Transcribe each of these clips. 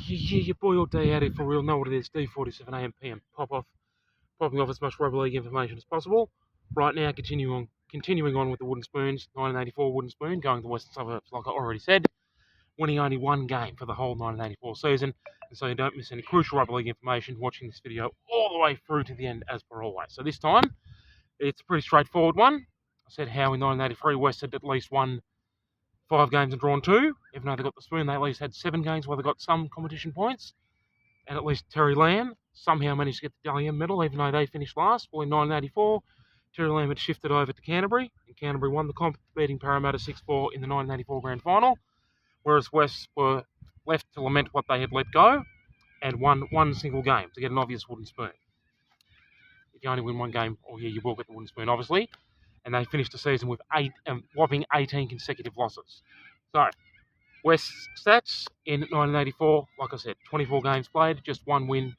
Your boy all day out here for real. Know what it is. D47 AM PM. Popping off as much rugby league information as possible. Right now, continuing on with the wooden spoons. 1984 wooden spoon going to the Western Suburbs, like I already said, winning only one game for the whole 1984 season. And so you don't miss any crucial rugby league information watching this video all the way through to the end, as per always. So this time, it's a pretty straightforward one. I said how in 1983 West had at least won 5 games and drawn 2. Even though they got the spoon, they at least had 7 games where they got some competition points. And at least Terry Lamb somehow managed to get the Dally M medal, even though they finished last. Well, in 1984, Terry Lamb had shifted over to Canterbury, and Canterbury won the comp, beating Parramatta 6-4 in the 1984 grand final, whereas West were left to lament what they had let go and won one single game to get an obvious wooden spoon. If you only win one game all year, you will get the wooden spoon, obviously. And they finished the season with whopping 18 consecutive losses. So, West's stats in 1984, like I said, 24 games played, just 1 win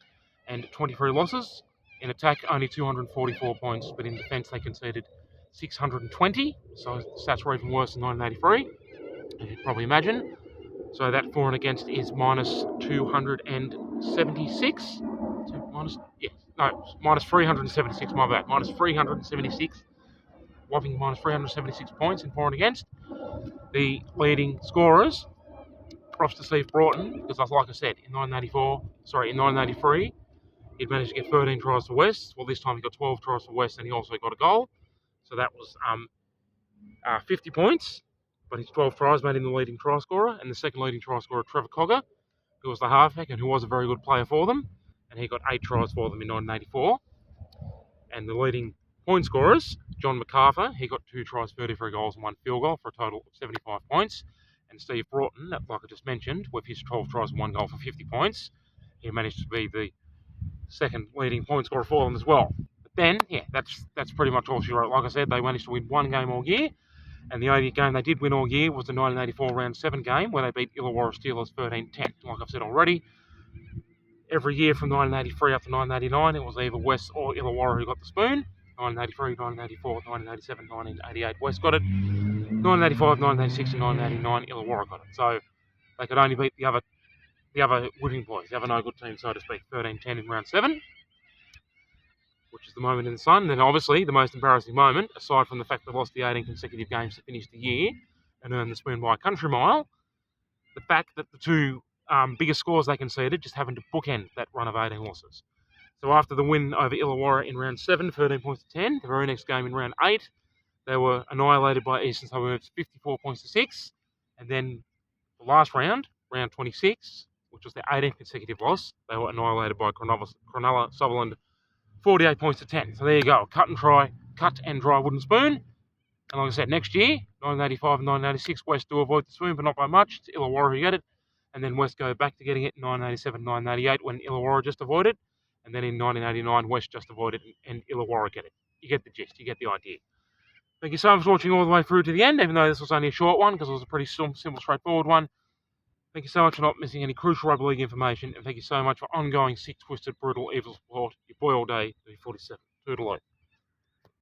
and 23 losses. In attack, only 244 points, but in defence they conceded 620. So the stats were even worse than 1983, as you'd probably imagine. So that for and against is minus 276. Minus 376, my bad. Minus 376. Whopping minus 376 points in for and against. The leading scorers, props to Steve Broughton, because like I said, in 1983, he'd managed to get 13 tries for West. Well, this time he got 12 tries for West, and he also got a goal. So that was 50 points, but his 12 tries made him the leading try scorer, and the second leading try scorer, Trevor Cogger, who was the halfback and who was a very good player for them, and he got 8 tries for them in 1984. And the leading point scorers, John MacArthur, he got 2 tries, 33 goals and 1 field goal for a total of 75 points. And Steve Broughton, like I just mentioned, with his 12 tries and 1 goal for 50 points, he managed to be the second leading point scorer for them as well. But then, yeah, that's pretty much all she wrote. Like I said, they managed to win 1 game all year, and the only game they did win all year was the 1984 round 7 game, where they beat Illawarra Steelers 13-10. Like I've said already, every year from 1983 up to 1989, it was either West or Illawarra who got the spoon. 1983, 1984, 1987, 1988, West got it. 1985, 1986, and 1989, Illawarra got it. So they could only beat the other winning boys, the other no good team, so to speak, 13-10 in round 7, which is the moment in the sun. And then obviously the most embarrassing moment, aside from the fact they lost the 18 consecutive games to finish the year and earn the spoon by a country mile, the fact that the 2 biggest scores they conceded just happened to bookend that run of 18 losses. So after the win over Illawarra in round 7, 13 points to 10, the very next game in round 8, they were annihilated by Eastern Suburbs 54 points to 6. And then the last round, round 26, which was their 18th consecutive loss, they were annihilated by Cronulla Sutherland 48 points to 10. So there you go, cut and dry wooden spoon. And like I said, next year, 1985 and 1986, West do avoid the spoon, but not by much. It's Illawarra who get it. And then West go back to getting it in 1987, 1988, when Illawarra just avoided. And then in 1989, West just avoided and Illawarra get it. You get the gist, you get the idea. Thank you so much for watching all the way through to the end, even though this was only a short one, because it was a pretty simple, straightforward one. Thank you so much for not missing any crucial rugby league information, and thank you so much for ongoing sick, twisted, brutal, evil support. Your boy all day, 47. Toodaloo.